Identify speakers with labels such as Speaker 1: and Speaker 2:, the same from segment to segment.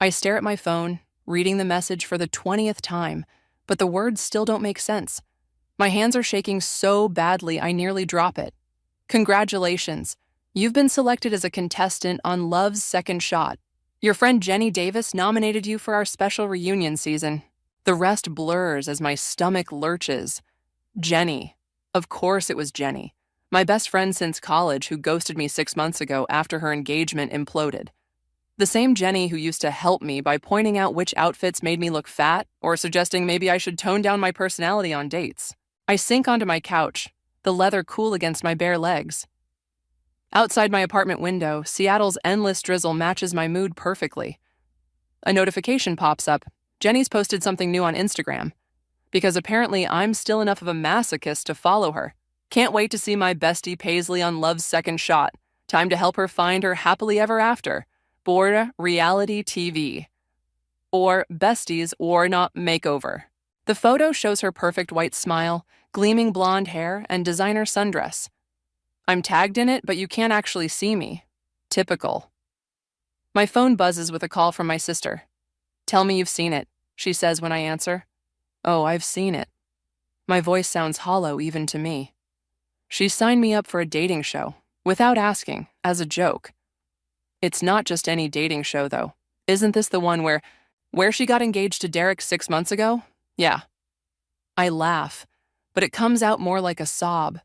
Speaker 1: I stare at my phone, reading the message for the 20th time, but the words still don't make sense. My hands are shaking so badly I nearly drop it. Congratulations. You've been selected as a contestant on Love's Second Shot. Your friend Jenny Davis nominated you for our special reunion season. The rest blurs as my stomach lurches. Jenny. Of course it was Jenny. My best friend since college who ghosted me 6 months ago after her engagement imploded. The same Jenny who used to help me by pointing out which outfits made me look fat or suggesting maybe I should tone down my personality on dates. I sink onto my couch, the leather cool against my bare legs. Outside my apartment window, Seattle's endless drizzle matches my mood perfectly. A notification pops up. Jenny's posted something new on Instagram. Because apparently I'm still enough of a masochist to follow her. Can't wait to see my bestie Paisley on Love's Second Shot. Time to help her find her happily ever after. Bored reality TV. Or besties or not makeover. The photo shows her perfect white smile, gleaming blonde hair, and designer sundress. I'm tagged in it, but you can't actually see me. Typical. My phone buzzes with a call from my sister. Tell me you've seen it, she says when I answer. Oh, I've seen it. My voice sounds hollow even to me. She signed me up for a dating show, without asking, as a joke. It's not just any dating show, though. Isn't this the one where she got engaged to Derek 6 months ago? Yeah. I laugh, but it comes out more like a sob.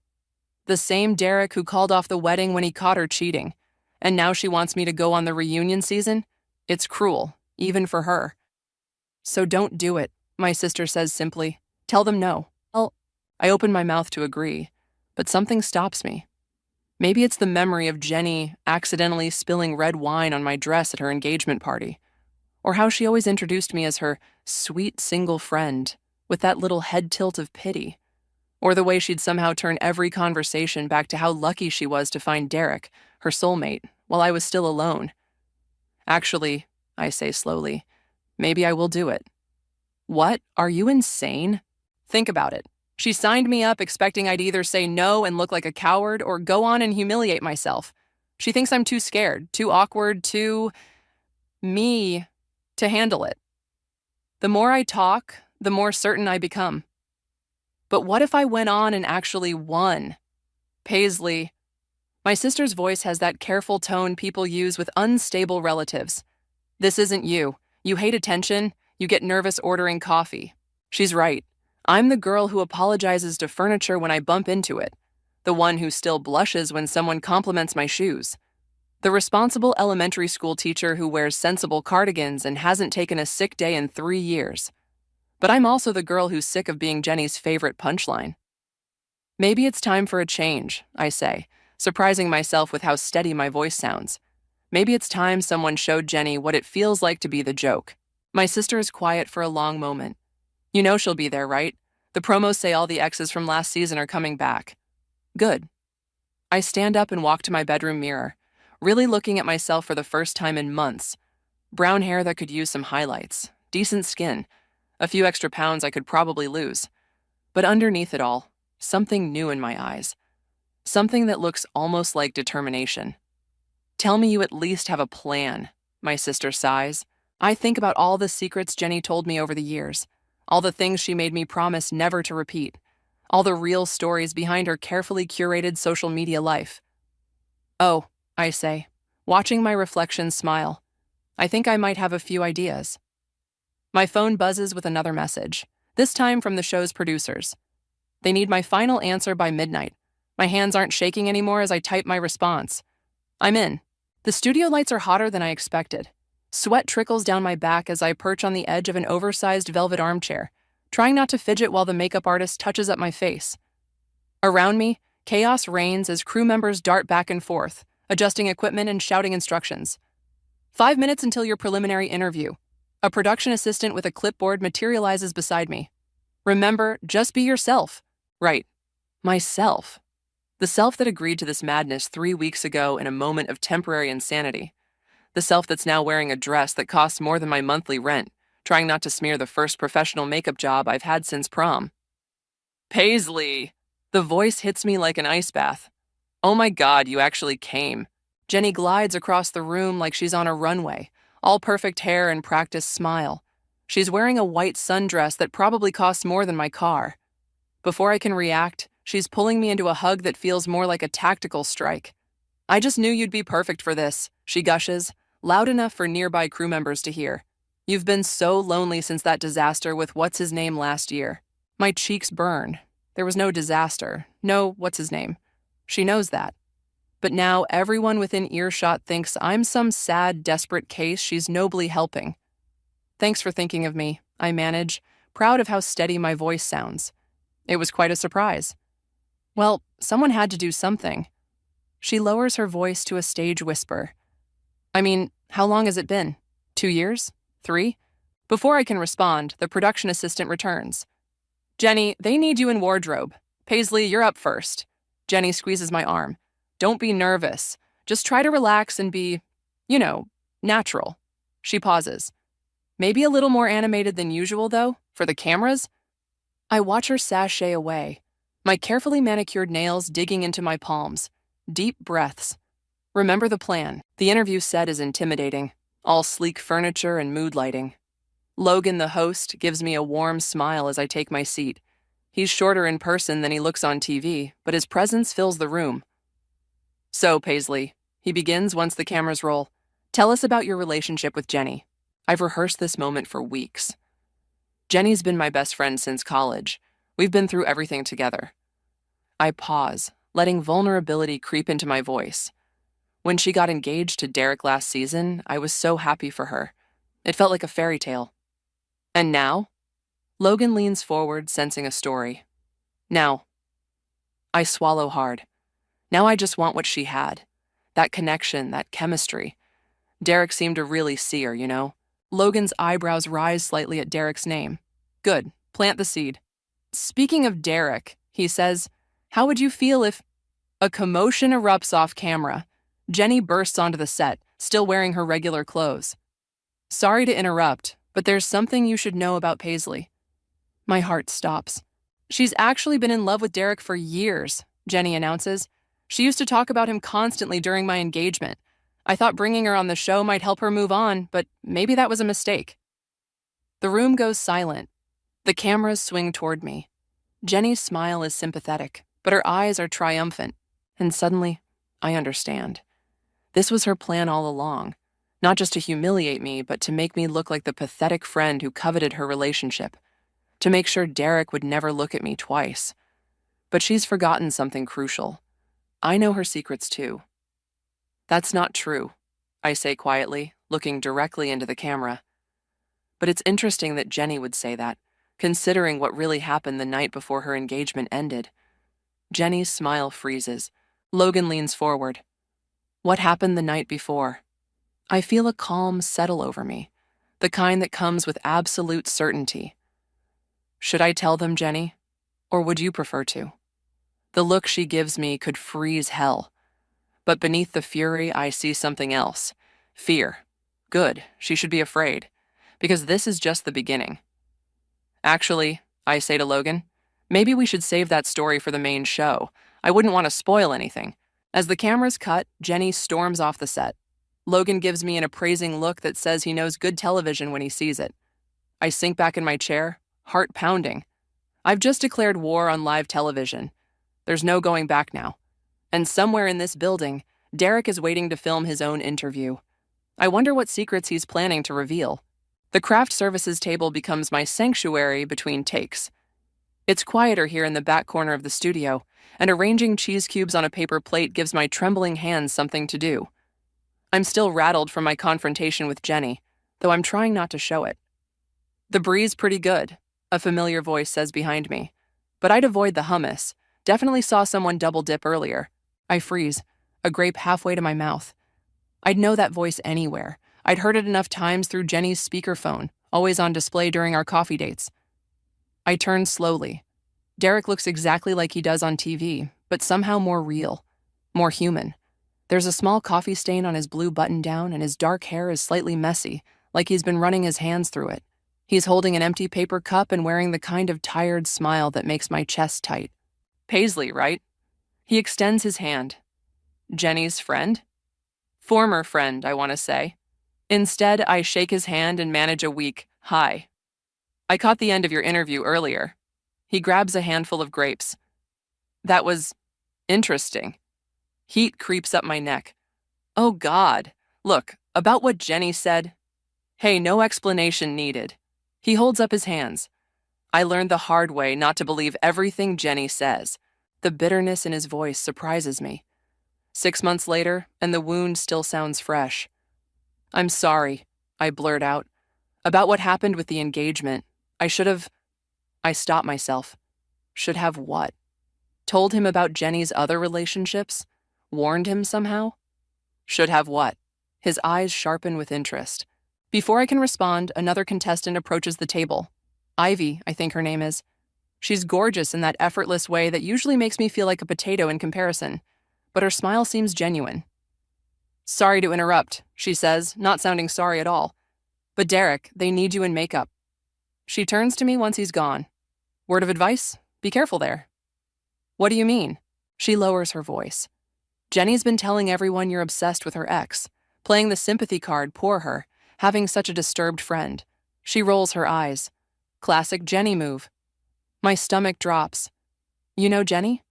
Speaker 1: The same Derek who called off the wedding when he caught her cheating. And now she wants me to go on the reunion season? It's cruel, even for her. So don't do it, my sister says simply. Tell them no. I open my mouth to agree, but something stops me. Maybe it's the memory of Jenny accidentally spilling red wine on my dress at her engagement party, or how she always introduced me as her sweet single friend with that little head tilt of pity, or the way she'd somehow turn every conversation back to how lucky she was to find Derek, her soulmate, while I was still alone. Actually, I say slowly, maybe I will do it. What? Are you insane? Think about it. She signed me up expecting I'd either say no and look like a coward or go on and humiliate myself. She thinks I'm too scared, too awkward, too me to handle it. The more I talk, the more certain I become. But what if I went on and actually won? Paisley. My sister's voice has that careful tone people use with unstable relatives. This isn't you. You hate attention. You get nervous ordering coffee. She's right. I'm the girl who apologizes to furniture when I bump into it. The one who still blushes when someone compliments my shoes. The responsible elementary school teacher who wears sensible cardigans and hasn't taken a sick day in 3 years. But I'm also the girl who's sick of being Jenny's favorite punchline. Maybe it's time for a change, I say, surprising myself with how steady my voice sounds. Maybe it's time someone showed Jenny what it feels like to be the joke. My sister is quiet for a long moment. You know she'll be there, right? The promos say all the exes from last season are coming back. Good. I stand up and walk to my bedroom mirror, really looking at myself for the first time in months. Brown hair that could use some highlights, decent skin, a few extra pounds I could probably lose. But underneath it all, something new in my eyes. Something that looks almost like determination. Tell me you at least have a plan, my sister sighs. I think about all the secrets Jenny told me over the years. All the things she made me promise never to repeat. All the real stories behind her carefully curated social media life. Oh, I say, watching my reflection smile. I think I might have a few ideas. My phone buzzes with another message, this time from the show's producers. They need my final answer by midnight. My hands aren't shaking anymore as I type my response. I'm in. The studio lights are hotter than I expected. Sweat trickles down my back as I perch on the edge of an oversized velvet armchair, trying not to fidget while the makeup artist touches up my face. Around me, chaos reigns as crew members dart back and forth, adjusting equipment and shouting instructions. 5 minutes until your preliminary interview. A production assistant with a clipboard materializes beside me. Remember, just be yourself. Right. Myself. The self that agreed to this madness 3 weeks ago in a moment of temporary insanity. The self that's now wearing a dress that costs more than my monthly rent, trying not to smear the first professional makeup job I've had since prom. Paisley! The voice hits me like an ice bath. Oh my God, you actually came. Jenny glides across the room like she's on a runway, All perfect hair and practiced smile. She's wearing a white sundress that probably costs more than my car. Before I can react, she's pulling me into a hug that feels more like a tactical strike. I just knew you'd be perfect for this, she gushes, loud enough for nearby crew members to hear. You've been so lonely since that disaster with what's-his-name last year. My cheeks burn. There was no disaster, no what's-his-name. She knows that. But now everyone within earshot thinks I'm some sad, desperate case she's nobly helping. Thanks for thinking of me, I manage, proud of how steady my voice sounds. It was quite a surprise. Well, someone had to do something. She lowers her voice to a stage whisper. I mean, how long has it been? 2 years? 3? Before I can respond, the production assistant returns. Jenny, they need you in wardrobe. Paisley, you're up first. Jenny squeezes my arm. Don't be nervous. Just try to relax and be, natural. She pauses. Maybe a little more animated than usual, though, for the cameras? I watch her sashay away, my carefully manicured nails digging into my palms. Deep breaths. Remember the plan. The interview set is intimidating, all sleek furniture and mood lighting. Logan, the host, gives me a warm smile as I take my seat. He's shorter in person than he looks on TV, but his presence fills the room. So, Paisley, he begins once the cameras roll. Tell us about your relationship with Jenny. I've rehearsed this moment for weeks. Jenny's been my best friend since college. We've been through everything together. I pause, letting vulnerability creep into my voice. When she got engaged to Derek last season, I was so happy for her. It felt like a fairy tale. And now? Logan leans forward, sensing a story. Now. I swallow hard. Now I just want what she had. That connection, that chemistry. Derek seemed to really see her, Logan's eyebrows rise slightly at Derek's name. Good. Plant the seed. Speaking of Derek, he says, how would you feel if... A commotion erupts off camera. Jenny bursts onto the set, still wearing her regular clothes. Sorry to interrupt, but there's something you should know about Paisley. My heart stops. She's actually been in love with Derek for years, Jenny announces. She used to talk about him constantly during my engagement. I thought bringing her on the show might help her move on, but maybe that was a mistake. The room goes silent. The cameras swing toward me. Jenny's smile is sympathetic, but her eyes are triumphant. And suddenly, I understand. This was her plan all along. Not just to humiliate me, but to make me look like the pathetic friend who coveted her relationship. To make sure Derek would never look at me twice. But she's forgotten something crucial. I know her secrets too. That's not true, I say quietly, looking directly into the camera. But it's interesting that Jenny would say that, considering what really happened the night before her engagement ended. Jenny's smile freezes. Logan leans forward. What happened the night before? I feel a calm settle over me, the kind that comes with absolute certainty. Should I tell them, Jenny? Or would you prefer to? The look she gives me could freeze hell. But beneath the fury, I see something else. Fear. Good, she should be afraid. Because this is just the beginning. Actually, I say to Logan, maybe we should save that story for the main show. I wouldn't want to spoil anything. As the cameras cut, Jenny storms off the set. Logan gives me an appraising look that says he knows good television when he sees it. I sink back in my chair, heart pounding. I've just declared war on live television. There's no going back now. And somewhere in this building, Derek is waiting to film his own interview. I wonder what secrets he's planning to reveal. The craft services table becomes my sanctuary between takes. It's quieter here in the back corner of the studio, and arranging cheese cubes on a paper plate gives my trembling hands something to do. I'm still rattled from my confrontation with Jenny, though I'm trying not to show it. The breeze pretty good, a familiar voice says behind me. But I'd avoid the hummus. Definitely saw someone double dip earlier. I freeze, a grape halfway to my mouth. I'd know that voice anywhere. I'd heard it enough times through Jenny's speakerphone, always on display during our coffee dates. I turn slowly. Derek looks exactly like he does on TV, but somehow more real, more human. There's a small coffee stain on his blue button-down, and his dark hair is slightly messy, like he's been running his hands through it. He's holding an empty paper cup and wearing the kind of tired smile that makes my chest tight. Paisley, right? He extends his hand. Jenny's friend? Former friend, I want to say. Instead, I shake his hand and manage a weak hi. I caught the end of your interview earlier. He grabs a handful of grapes. That was interesting. Heat creeps up my neck. Oh, God. Look, about what Jenny said. Hey, no explanation needed. He holds up his hands. I learned the hard way not to believe everything Jenny says. The bitterness in his voice surprises me. 6 months later, and the wound still sounds fresh. I'm sorry, I blurt out. About what happened with the engagement. I stop myself. Should have what? Told him about Jenny's other relationships? Warned him somehow? Should have what? His eyes sharpen with interest. Before I can respond, another contestant approaches the table. Ivy, I think her name is. She's gorgeous in that effortless way that usually makes me feel like a potato in comparison, but her smile seems genuine. Sorry to interrupt, she says, not sounding sorry at all. But Derek, they need you in makeup. She turns to me once he's gone. Word of advice? Be careful there. What do you mean? She lowers her voice. Jenny's been telling everyone you're obsessed with her ex, playing the sympathy card, poor her, having such a disturbed friend. She rolls her eyes. Classic Jenny move. My stomach drops. You know Jenny?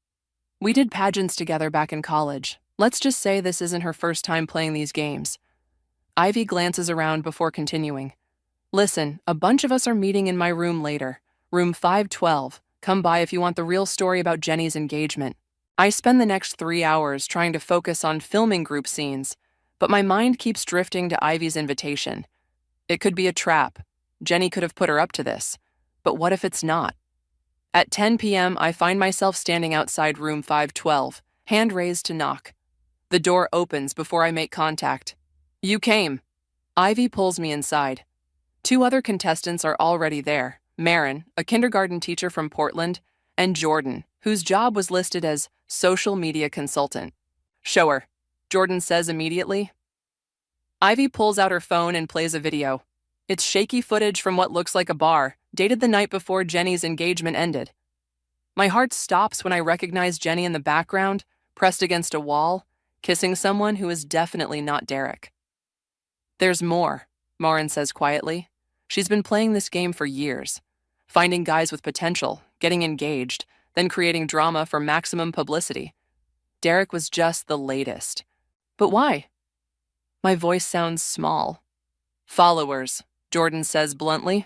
Speaker 1: We did pageants together back in college. Let's just say this isn't her first time playing these games. Ivy glances around before continuing. Listen, a bunch of us are meeting in my room later. Room 512. Come by if you want the real story about Jenny's engagement. I spend the next 3 hours trying to focus on filming group scenes, but my mind keeps drifting to Ivy's invitation. It could be a trap. Jenny could have put her up to this. But what if it's not? At 10 p.m., I find myself standing outside room 512, hand raised to knock. The door opens before I make contact. You came. Ivy pulls me inside. 2 other contestants are already there. Marin, a kindergarten teacher from Portland, and Jordan, whose job was listed as social media consultant. Show her, Jordan says immediately. Ivy pulls out her phone and plays a video. It's shaky footage from what looks like a bar, dated the night before Jenny's engagement ended. My heart stops when I recognize Jenny in the background, pressed against a wall, kissing someone who is definitely not Derek. There's more, Marin says quietly. She's been playing this game for years, finding guys with potential, getting engaged, then creating drama for maximum publicity. Derek was just the latest. But why? My voice sounds small. Followers, Jordan says bluntly.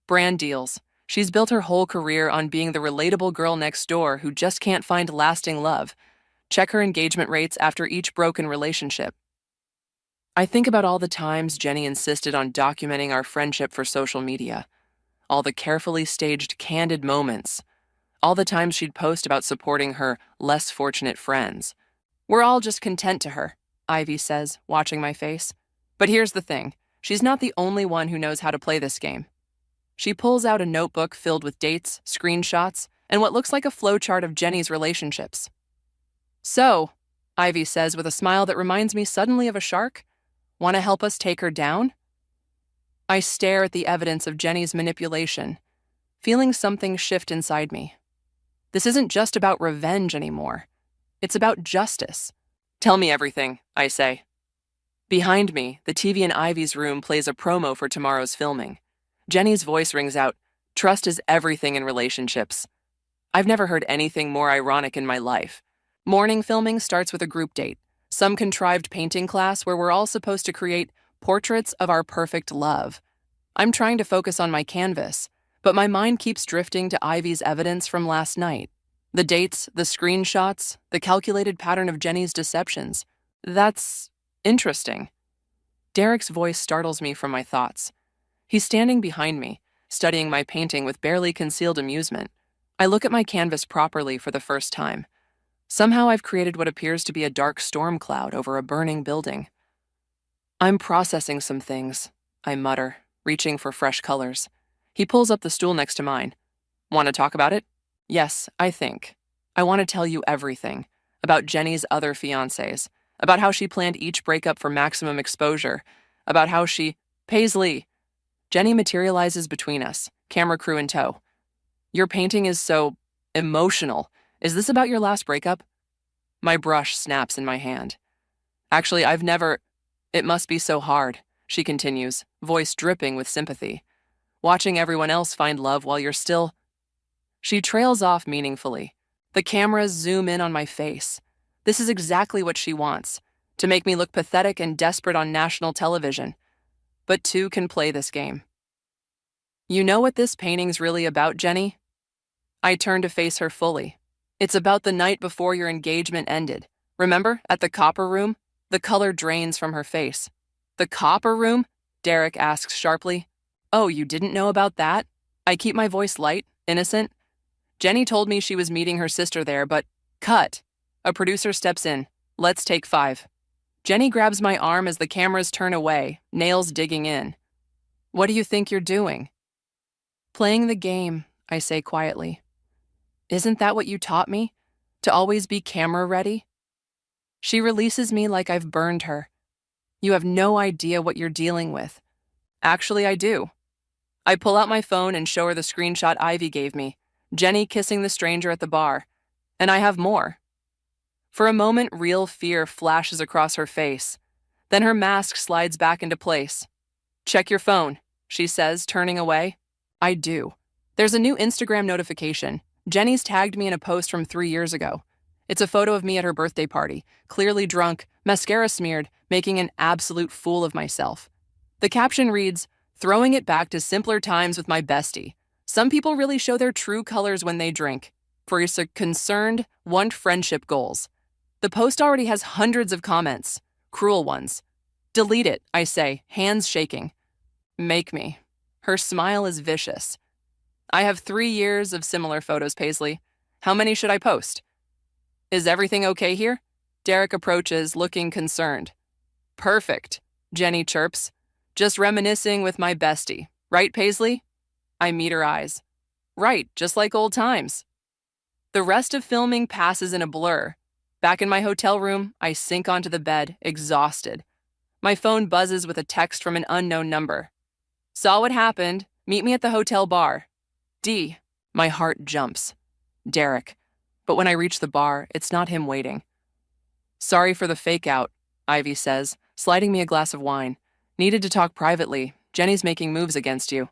Speaker 1: Brand deals. She's built her whole career on being the relatable girl next door who just can't find lasting love. Check her engagement rates after each broken relationship. I think about all the times Jenny insisted on documenting our friendship for social media, all the carefully staged candid moments, all the times she'd post about supporting her less fortunate friends. We're all just content to her, Ivy says, watching my face. But here's the thing, she's not the only one who knows how to play this game. She pulls out a notebook filled with dates, screenshots, and what looks like a flowchart of Jenny's relationships. So, Ivy says with a smile that reminds me suddenly of a shark, want to help us take her down? I stare at the evidence of Jenny's manipulation, feeling something shift inside me. This isn't just about revenge anymore. It's about justice. Tell me everything, I say. Behind me, the TV in Ivy's room plays a promo for tomorrow's filming. Jenny's voice rings out, "Trust is everything in relationships." I've never heard anything more ironic in my life. Morning filming starts with a group date, some contrived painting class where we're all supposed to create portraits of our perfect love. I'm trying to focus on my canvas, but my mind keeps drifting to Ivy's evidence from last night. The dates, the screenshots, the calculated pattern of Jenny's deceptions. That's interesting. Derek's voice startles me from my thoughts. He's standing behind me, studying my painting with barely concealed amusement. I look at my canvas properly for the first time. Somehow I've created what appears to be a dark storm cloud over a burning building. I'm processing some things, I mutter, reaching for fresh colors. He pulls up the stool next to mine. Want to talk about it? Yes, I think. I want to tell you everything. About Jenny's other fiancés. About how she planned each breakup for maximum exposure. About how she... Paisley! Jenny materializes between us, camera crew in tow. Your painting is so... emotional. Is this about your last breakup? My brush snaps in my hand. Actually, I've never... It must be so hard. she continues, voice dripping with sympathy. Watching everyone else find love while you're still... She trails off meaningfully. The cameras zoom in on my face. This is exactly what she wants, to make me look pathetic and desperate on national television. But two can play this game. You know what this painting's really about, Jenny? I turn to face her fully. It's about the night before your engagement ended. Remember, at the copper room? The color drains from her face. The copper room? Derek asks sharply. Oh, you didn't know about that? I keep my voice light, innocent. Jenny told me she was meeting her sister there, but cut. A producer steps in. Let's take 5. Jenny grabs my arm as the cameras turn away, nails digging in. What do you think you're doing? Playing the game, I say quietly. Isn't that what you taught me? To always be camera ready? She releases me like I've burned her. You have no idea what you're dealing with. Actually, I do. I pull out my phone and show her the screenshot Ivy gave me, Jenny kissing the stranger at the bar. And I have more. For a moment, real fear flashes across her face. Then her mask slides back into place. Check your phone, she says, turning away. I do. There's a new Instagram notification. Jenny's tagged me in a post from 3 years ago. It's a photo of me at her birthday party, clearly drunk, mascara smeared, making an absolute fool of myself. The caption reads, "Throwing it back to simpler times with my bestie. Some people really show their true colors when they drink. For your concerned, want friendship goals." The post already has hundreds of comments, cruel ones. Delete it, I say, hands shaking. Make me. Her smile is vicious. I have 3 years of similar photos, Paisley. How many should I post? Is everything okay here? Derek approaches, looking concerned. Perfect, Jenny chirps. Just reminiscing with my bestie. Right, Paisley? I meet her eyes. Right, just like old times. The rest of filming passes in a blur. Back in my hotel room, I sink onto the bed, exhausted. My phone buzzes with a text from an unknown number. Saw what happened. Meet me at the hotel bar. D. My heart jumps. Derek. But when I reach the bar, it's not him waiting. Sorry for the fake out, Ivy says, sliding me a glass of wine. Needed to talk privately. Jenny's making moves against you.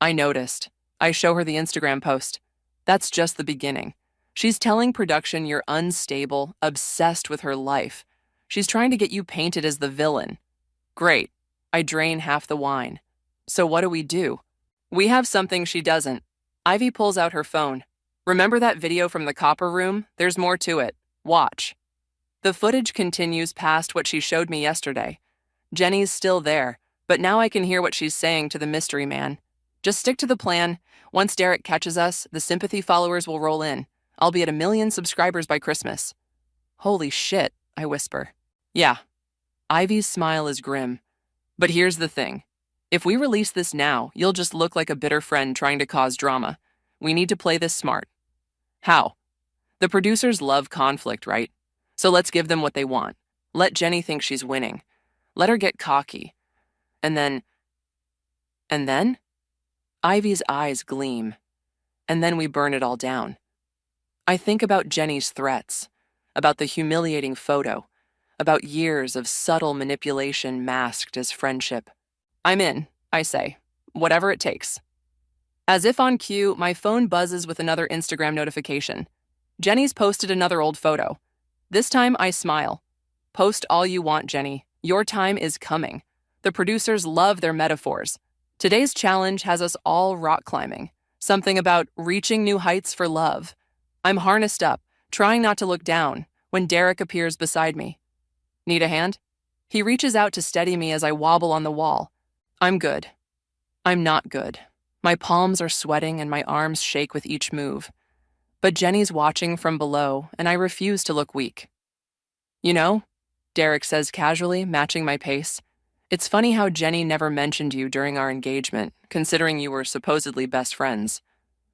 Speaker 1: I noticed. I show her the Instagram post. That's just the beginning. She's telling production you're unstable, obsessed with her life. She's trying to get you painted as the villain. Great. I drain half the wine. So what do? We have something she doesn't. Ivy pulls out her phone. Remember that video from the copper room? There's more to it. Watch. The footage continues past what she showed me yesterday. Jenny's still there, but now I can hear what she's saying to the mystery man. Just stick to the plan. Once Derek catches us, the sympathy followers will roll in. I'll be at 1 million subscribers by Christmas. Holy shit, I whisper. Yeah. Ivy's smile is grim. But here's the thing. If we release this now, you'll just look like a bitter friend trying to cause drama. We need to play this smart. How? The producers love conflict, right? So let's give them what they want. Let Jenny think she's winning. Let her get cocky. And then... Ivy's eyes gleam. And then we burn it all down. I think about Jenny's threats, about the humiliating photo, about years of subtle manipulation masked as friendship. I'm in, I say, whatever it takes. As if on cue, my phone buzzes with another Instagram notification. Jenny's posted another old photo. This time I smile. Post all you want, Jenny. Your time is coming. The producers love their metaphors. Today's challenge has us all rock climbing. Something about reaching new heights for love. I'm harnessed up, trying not to look down, when Derek appears beside me. Need a hand? He reaches out to steady me as I wobble on the wall. I'm good. I'm not good. My palms are sweating and my arms shake with each move. But Jenny's watching from below, and I refuse to look weak. You know, Derek says casually, matching my pace, it's funny how Jenny never mentioned you during our engagement, considering you were supposedly best friends.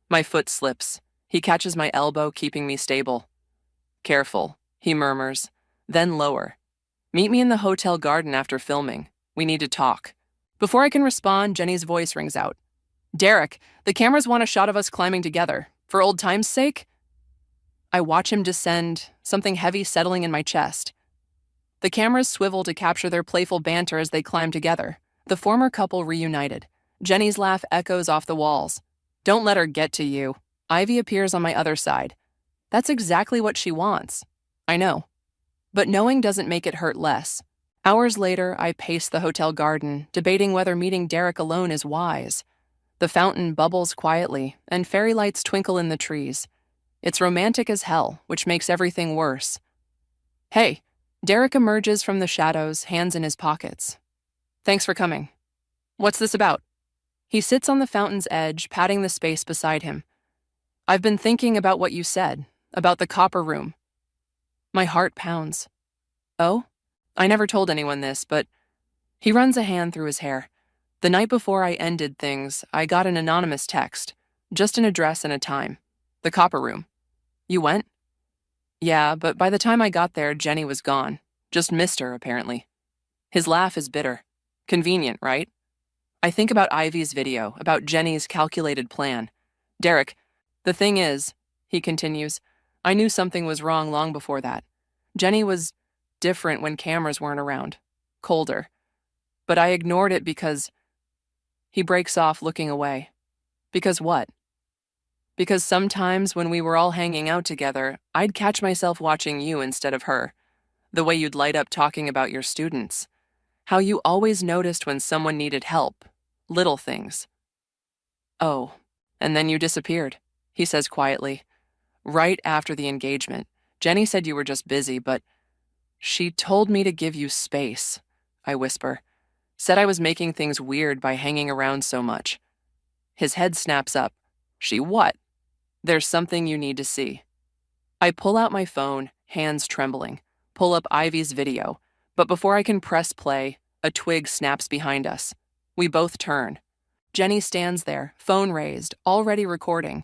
Speaker 1: My foot slips. He catches my elbow, keeping me stable. Careful, he murmurs, then lower. Meet me in the hotel garden after filming. We need to talk. Before I can respond, Jenny's voice rings out. Derek, the cameras want a shot of us climbing together. For old time's sake? I watch him descend, something heavy settling in my chest. The cameras swivel to capture their playful banter as they climb together. The former couple reunited. Jenny's laugh echoes off the walls. Don't let her get to you. Ivy appears on my other side. That's exactly what she wants. I know. But knowing doesn't make it hurt less. Hours later, I pace the hotel garden, debating whether meeting Derek alone is wise. The fountain bubbles quietly, and fairy lights twinkle in the trees. It's romantic as hell, which makes everything worse. Hey, Derek emerges from the shadows, hands in his pockets. Thanks for coming. What's this about? He sits on the fountain's edge, patting the space beside him. I've been thinking about what you said, about the copper room. My heart pounds. Oh? I never told anyone this, but he runs a hand through his hair. The night before I ended things, I got an anonymous text, just an address and a time. The copper room. You went? Yeah, but by the time I got there, Jenny was gone. Just missed her, apparently. His laugh is bitter. Convenient, right? I think about Ivy's video, about Jenny's calculated plan. Derek, the thing is, he continues, I knew something was wrong long before that. Jenny was different when cameras weren't around. Colder. But I ignored it because... He breaks off, looking away. Because what? Because sometimes when we were all hanging out together, I'd catch myself watching you instead of her. The way you'd light up talking about your students. How you always noticed when someone needed help. Little things. Oh, and then you disappeared, he says quietly. Right after the engagement. Jenny said you were just busy, but she told me to give you space, I whisper. Said I was making things weird by hanging around so much. His head snaps up. She what? There's something you need to see. I pull out my phone, hands trembling, pull up Ivy's video, but before I can press play, a twig snaps behind us. We both turn. Jenny stands there, phone raised, already recording.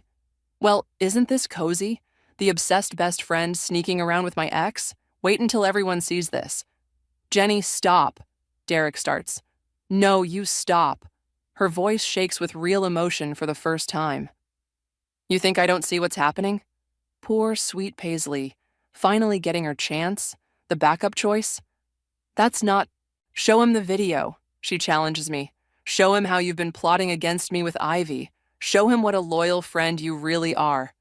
Speaker 1: Well, isn't this cozy? The obsessed best friend sneaking around with my ex? Wait until everyone sees this. Jenny, stop, Derek starts. No, you stop. Her voice shakes with real emotion for the first time. You think I don't see what's happening? Poor, sweet Paisley, finally getting her chance, the backup choice. That's not... Show him the video, she challenges me. Show him how you've been plotting against me with Ivy. Show him what a loyal friend you really are.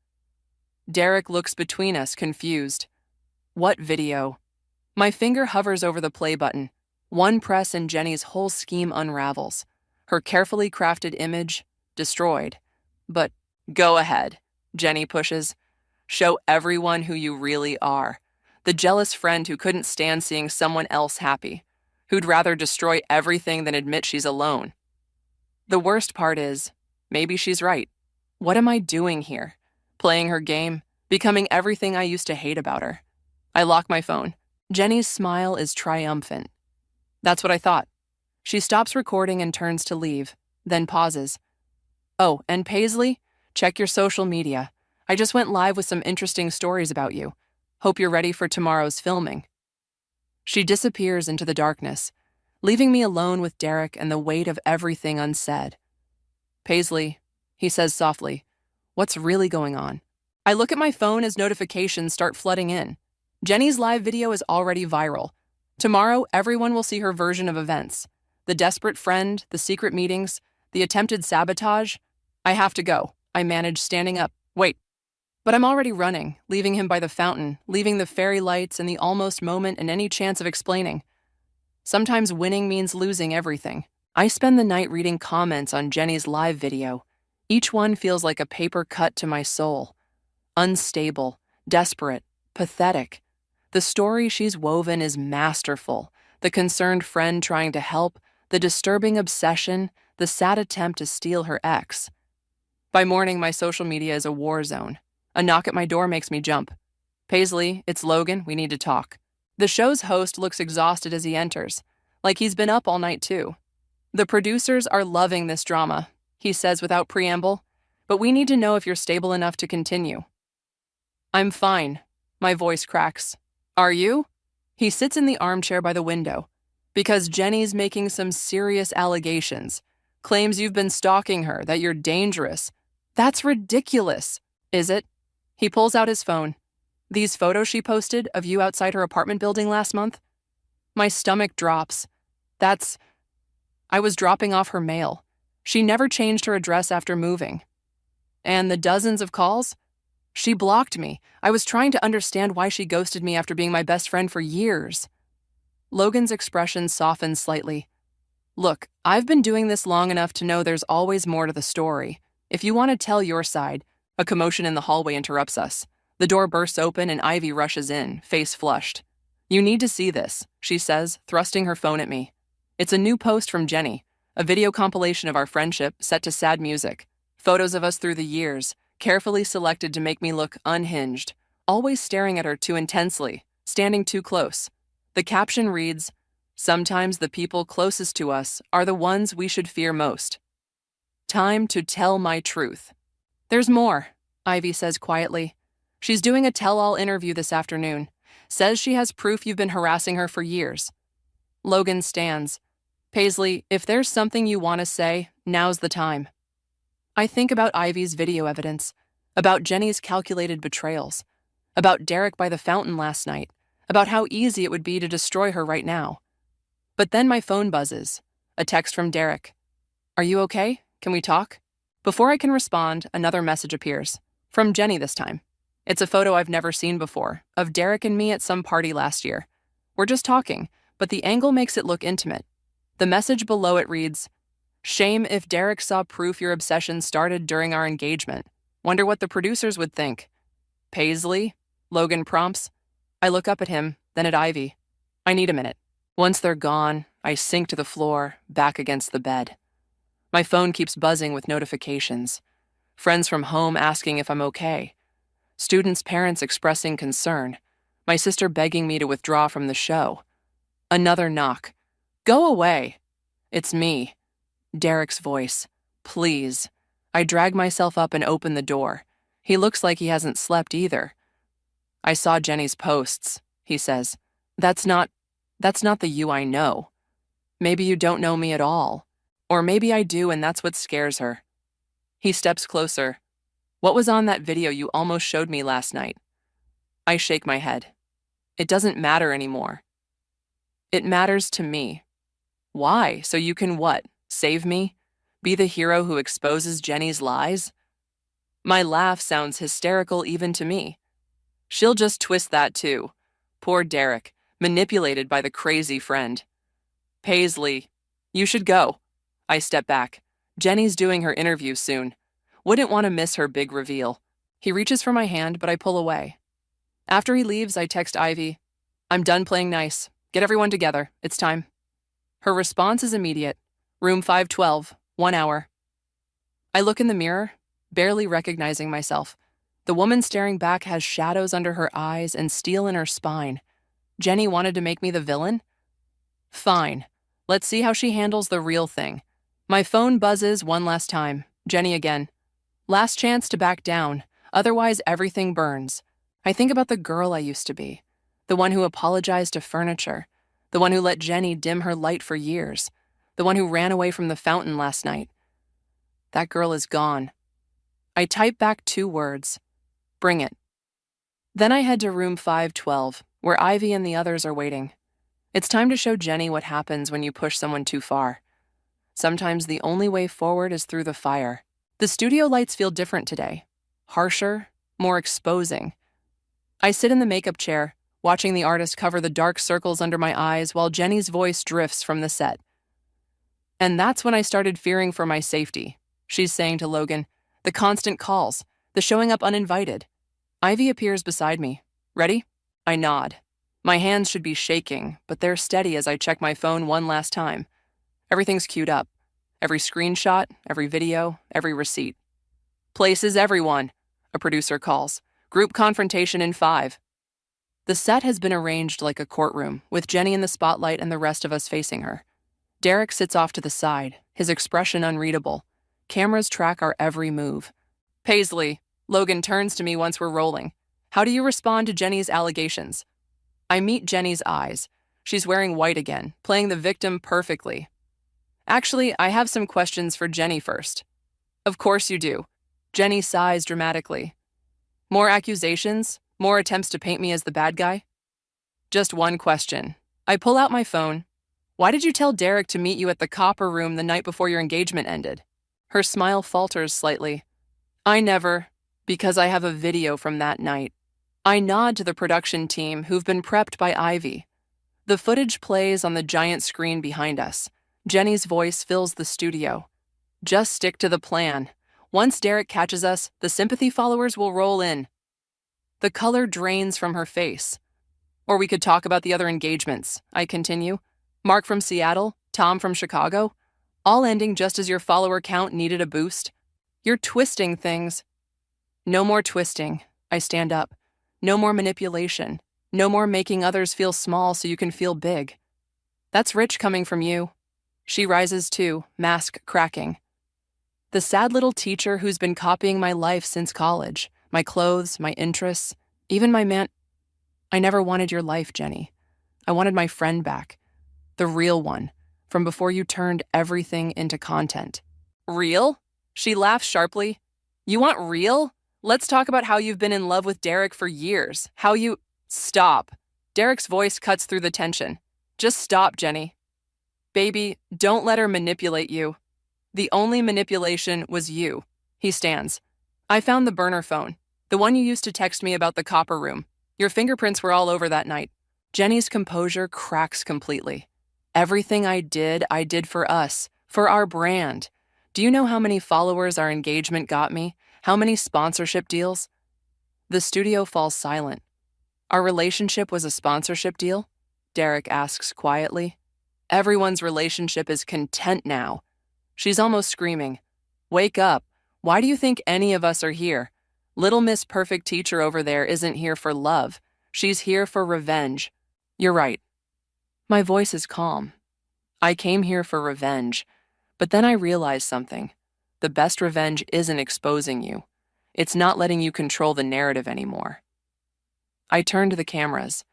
Speaker 1: Derek looks between us, confused. What video? My finger hovers over the play button. One press and Jenny's whole scheme unravels. Her carefully crafted image, destroyed. But go ahead, Jenny pushes. Show everyone who you really are. The jealous friend who couldn't stand seeing someone else happy. Who'd rather destroy everything than admit she's alone. The worst part is, maybe she's right. What am I doing here? Playing her game, becoming everything I used to hate about her. I lock my phone. Jenny's smile is triumphant. That's what I thought. She stops recording and turns to leave, then pauses. Oh, and Paisley, check your social media. I just went live with some interesting stories about you. Hope you're ready for tomorrow's filming. She disappears into the darkness, leaving me alone with Derek and the weight of everything unsaid. Paisley, he says softly, what's really going on? I look at my phone as notifications start flooding in. Jenny's live video is already viral. Tomorrow, everyone will see her version of events. The desperate friend, the secret meetings, the attempted sabotage. I have to go, I manage, standing up. Wait. But I'm already running, leaving him by the fountain, leaving the fairy lights and the almost moment and any chance of explaining. Sometimes winning means losing everything. I spend the night reading comments on Jenny's live video. Each one feels like a paper cut to my soul. Unstable, desperate, pathetic. The story she's woven is masterful. The concerned friend trying to help, the disturbing obsession, the sad attempt to steal her ex. By morning, my social media is a war zone. A knock at my door makes me jump. Paisley, it's Logan, we need to talk. The show's host looks exhausted as he enters, like he's been up all night too. The producers are loving this drama, he says without preamble, but we need to know if you're stable enough to continue. I'm fine, my voice cracks. Are you? He sits in the armchair by the window. Because Jenny's making some serious allegations. Claims you've been stalking her, that you're dangerous. That's ridiculous. Is it? He pulls out his phone. These photos she posted of you outside her apartment building last month? My stomach drops. That's. I was dropping off her mail. She never changed her address after moving. And the dozens of calls? She blocked me. I was trying to understand why she ghosted me after being my best friend for years. Logan's expression softened slightly. Look, I've been doing this long enough to know there's always more to the story. If you want to tell your side, a commotion in the hallway interrupts us. The door bursts open and Ivy rushes in, face flushed. You need to see this, she says, thrusting her phone at me. It's a new post from Jenny, a video compilation of our friendship set to sad music. Photos of us through the years, carefully selected to make me look unhinged, always staring at her too intensely, standing too close. The caption reads, "Sometimes the people closest to us are the ones we should fear most. Time to tell my truth." There's more, Ivy says quietly. She's doing a tell-all interview this afternoon. Says she has proof you've been harassing her for years. Logan stands. Paisley, if there's something you want to say, now's the time. I think about Ivy's video evidence, about Jenny's calculated betrayals, about Derek by the fountain last night, about how easy it would be to destroy her right now. But then my phone buzzes. A text from Derek. Are you okay? Can we talk? Before I can respond, another message appears. From Jenny this time. It's a photo I've never seen before, of Derek and me at some party last year. We're just talking, but the angle makes it look intimate. The message below it reads, "Shame if Derek saw proof your obsession started during our engagement. Wonder what the producers would think." Paisley? Logan prompts. I look up at him, then at Ivy. I need a minute. Once they're gone, I sink to the floor, back against the bed. My phone keeps buzzing with notifications. Friends from home asking if I'm okay. Students' parents expressing concern. My sister begging me to withdraw from the show. Another knock. Go away. It's me. Derek's voice. Please. I drag myself up and open the door. He looks like he hasn't slept either. I saw Jenny's posts, he says. That's not the you I know. Maybe you don't know me at all. Or maybe I do and that's what scares her. He steps closer. What was on that video you almost showed me last night? I shake my head. It doesn't matter anymore. It matters to me. Why? So you can what? Save me? Be the hero who exposes Jenny's lies? My laugh sounds hysterical even to me. She'll just twist that too. Poor Derek, manipulated by the crazy friend. Paisley, you should go. I step back. Jenny's doing her interview soon. Wouldn't want to miss her big reveal. He reaches for my hand, but I pull away. After he leaves, I text Ivy. I'm done playing nice. Get everyone together. It's time. Her response is immediate. Room 512, 1 hour. I look in the mirror, barely recognizing myself. The woman staring back has shadows under her eyes and steel in her spine. Jenny wanted to make me the villain? Fine. Let's see how she handles the real thing. My phone buzzes one last time. Jenny again. Last chance to back down. Otherwise, everything burns. I think about the girl I used to be. The one who apologized to furniture. The one who let Jenny dim her light for years. The one who ran away from the fountain last night. That girl is gone. I type back 2 words. Bring it. Then I head to room 512, where Ivy and the others are waiting. It's time to show Jenny what happens when you push someone too far. Sometimes the only way forward is through the fire. The studio lights feel different today. Harsher, more exposing. I sit in the makeup chair, watching the artist cover the dark circles under my eyes while Jenny's voice drifts from the set. And that's when I started fearing for my safety, she's saying to Logan. The constant calls, the showing up uninvited. Ivy appears beside me. Ready? I nod. My hands should be shaking, but they're steady as I check my phone one last time. Everything's queued up. Every screenshot, every video, every receipt. Places everyone, a producer calls. Group confrontation in 5. The set has been arranged like a courtroom, with Jenny in the spotlight and the rest of us facing her. Derek sits off to the side, his expression unreadable. Cameras track our every move. Paisley, Logan turns to me once we're rolling. How do you respond to Jenny's allegations? I meet Jenny's eyes. She's wearing white again, playing the victim perfectly. Actually, I have some questions for Jenny first. Of course you do. Jenny sighs dramatically. More accusations? More attempts to paint me as the bad guy? Just one question. I pull out my phone. Why did you tell Derek to meet you at the copper room the night before your engagement ended? Her smile falters slightly. I never, because I have a video from that night. I nod to the production team who've been prepped by Ivy. The footage plays on the giant screen behind us. Jenny's voice fills the studio. Just stick to the plan. Once Derek catches us, the sympathy followers will roll in. The color drains from her face. Or we could talk about the other engagements, I continue. Mark from Seattle, Tom from Chicago, all ending just as your follower count needed a boost. You're twisting things. No more twisting. I stand up. No more manipulation. No more making others feel small so you can feel big. That's rich coming from you. She rises too, mask cracking. The sad little teacher who's been copying my life since college, my clothes, my interests, even my man. I never wanted your life, Jenny. I wanted my friend back. The real one, from before you turned everything into content. Real? She laughs sharply. You want real? Let's talk about how you've been in love with Derek for years. How you... Stop. Derek's voice cuts through the tension. Just stop, Jenny. Baby, don't let her manipulate you. The only manipulation was you. He stands. I found the burner phone, the one you used to text me about the copper room. Your fingerprints were all over that night. Jenny's composure cracks completely. Everything I did for us, for our brand. Do you know how many followers our engagement got me? How many sponsorship deals? The studio falls silent. Our relationship was a sponsorship deal? Derek asks quietly. Everyone's relationship is content now. She's almost screaming. Wake up. Why do you think any of us are here? Little Miss Perfect Teacher over there isn't here for love. She's here for revenge. You're right. My voice is calm. I came here for revenge. But then I realized something. The best revenge isn't exposing you. It's not letting you control the narrative anymore. I turned to the cameras.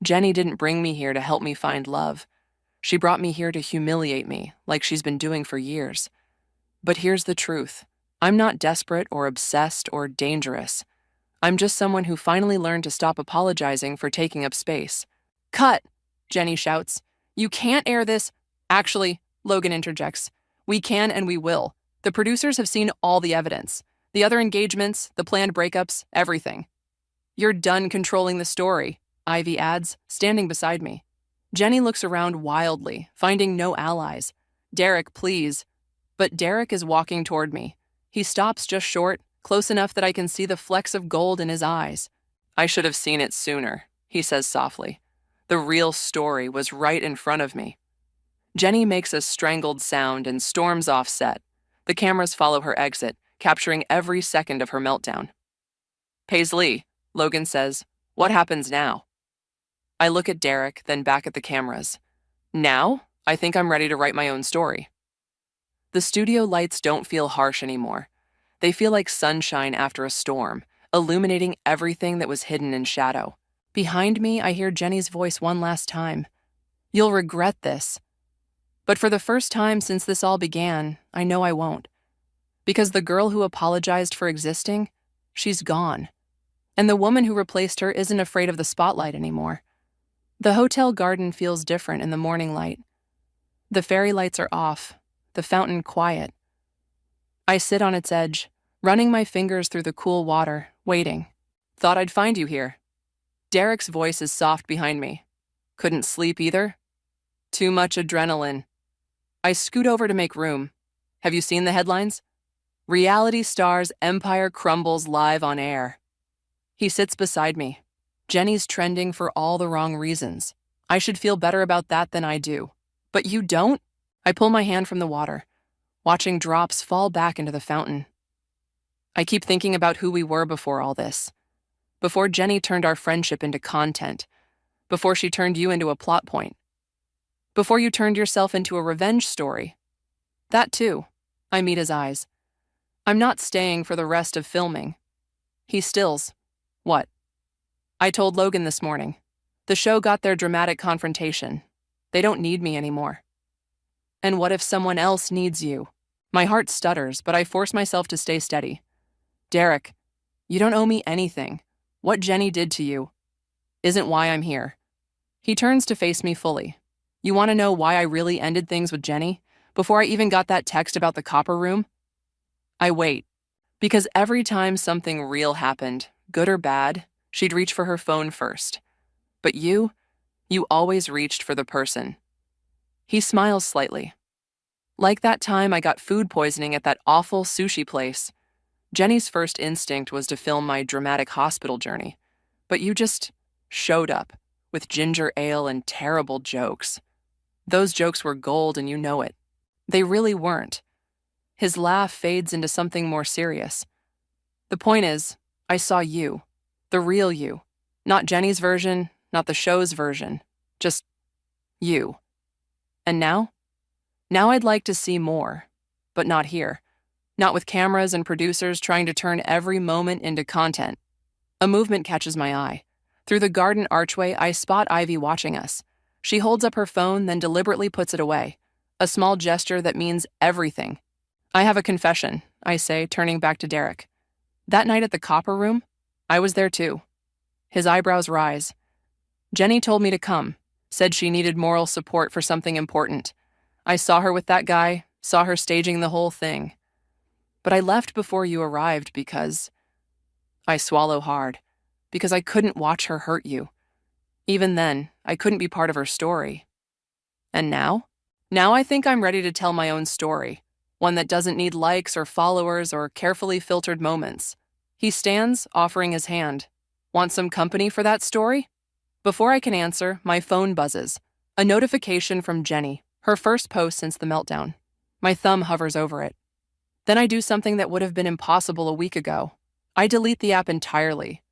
Speaker 1: Jenny didn't bring me here to help me find love. She brought me here to humiliate me, like she's been doing for years. But here's the truth. I'm not desperate or obsessed or dangerous. I'm just someone who finally learned to stop apologizing for taking up space. Cut, Jenny shouts. You can't air this. Actually, Logan interjects. We can and we will. The producers have seen all the evidence. The other engagements, the planned breakups, everything. You're done controlling the story, Ivy adds, standing beside me. Jenny looks around wildly, finding no allies. Derek, please. But Derek is walking toward me. He stops just short, close enough that I can see the flecks of gold in his eyes. I should have seen it sooner, he says softly. The real story was right in front of me. Jenny makes a strangled sound and storms off set. The cameras follow her exit, capturing every second of her meltdown. Paisley, Logan says, what happens now? I look at Derek, then back at the cameras. Now, I think I'm ready to write my own story. The studio lights don't feel harsh anymore. They feel like sunshine after a storm, illuminating everything that was hidden in shadow. Behind me, I hear Jenny's voice one last time. You'll regret this. But for the first time since this all began, I know I won't. Because the girl who apologized for existing, she's gone. And the woman who replaced her isn't afraid of the spotlight anymore. The hotel garden feels different in the morning light. The fairy lights are off, the fountain quiet. I sit on its edge, running my fingers through the cool water, waiting. Thought I'd find you here. Derek's voice is soft behind me. Couldn't sleep either? Too much adrenaline. I scoot over to make room. Have you seen the headlines? Reality star's empire crumbles live on air. He sits beside me. Jenny's trending for all the wrong reasons. I should feel better about that than I do. But you don't? I pull my hand from the water, watching drops fall back into the fountain. I keep thinking about who we were before all this. Before Jenny turned our friendship into content. Before she turned you into a plot point. Before you turned yourself into a revenge story. That too. I meet his eyes. I'm not staying for the rest of filming. He stills. What? I told Logan this morning. The show got their dramatic confrontation. They don't need me anymore. And what if someone else needs you? My heart stutters, but I force myself to stay steady. Derek, you don't owe me anything. What Jenny did to you isn't why I'm here. He turns to face me fully. You want to know why I really ended things with Jenny? Before I even got that text about the copper room? I wait. Because every time something real happened, good or bad, she'd reach for her phone first. But you always reached for the person. He smiles slightly. Like that time I got food poisoning at that awful sushi place. Jenny's first instinct was to film my dramatic hospital journey, but you just showed up with ginger ale and terrible jokes. Those jokes were gold and you know it. They really weren't. His laugh fades into something more serious. The point is, I saw you, the real you. Not Jenny's version, not the show's version. Just you. And now? Now I'd like to see more, but not here. Not with cameras and producers trying to turn every moment into content. A movement catches my eye. Through the garden archway, I spot Ivy watching us. She holds up her phone, then deliberately puts it away. A small gesture that means everything. I have a confession, I say, turning back to Derek. That night at the copper room, I was there too. His eyebrows rise. Jenny told me to come, said she needed moral support for something important. I saw her with that guy, saw her staging the whole thing. But I left before you arrived because... I swallow hard. Because I couldn't watch her hurt you. Even then, I couldn't be part of her story. And now? Now I think I'm ready to tell my own story. One that doesn't need likes or followers or carefully filtered moments. He stands, offering his hand. Want some company for that story? Before I can answer, my phone buzzes. A notification from Jenny, her first post since the meltdown. My thumb hovers over it. Then I do something that would have been impossible a week ago. I delete the app entirely.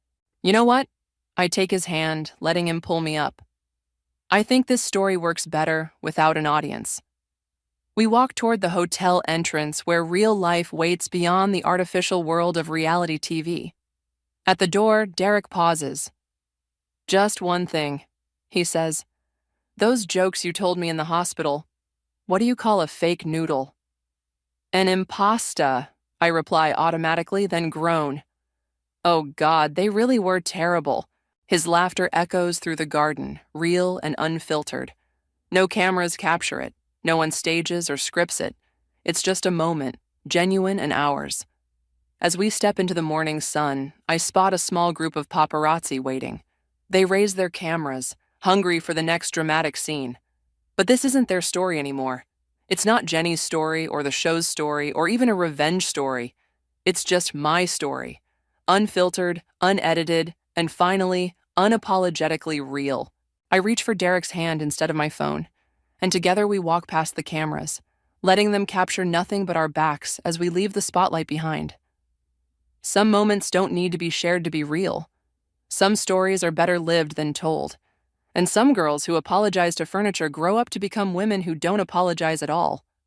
Speaker 1: You know what? I take his hand, letting him pull me up. I think this story works better without an audience. We walk toward the hotel entrance where real life waits beyond the artificial world of reality TV. At the door, Derek pauses. Just one thing, he says. Those jokes you told me in the hospital, what do you call a fake noodle? An impasta, I reply automatically, then groan. Oh God, they really were terrible. His laughter echoes through the garden, real and unfiltered. No cameras capture it. No one stages or scripts it. It's just a moment, genuine and ours. As we step into the morning sun, I spot a small group of paparazzi waiting. They raise their cameras, hungry for the next dramatic scene. But this isn't their story anymore. It's not Jenny's story or the show's story or even a revenge story. It's just my story. Unfiltered, unedited, and finally, unapologetically real. I reach for Derek's hand instead of my phone. And together we walk past the cameras, letting them capture nothing but our backs as we leave the spotlight behind. Some moments don't need to be shared to be real. Some stories are better lived than told. And some girls who apologize to furniture grow up to become women who don't apologize at all.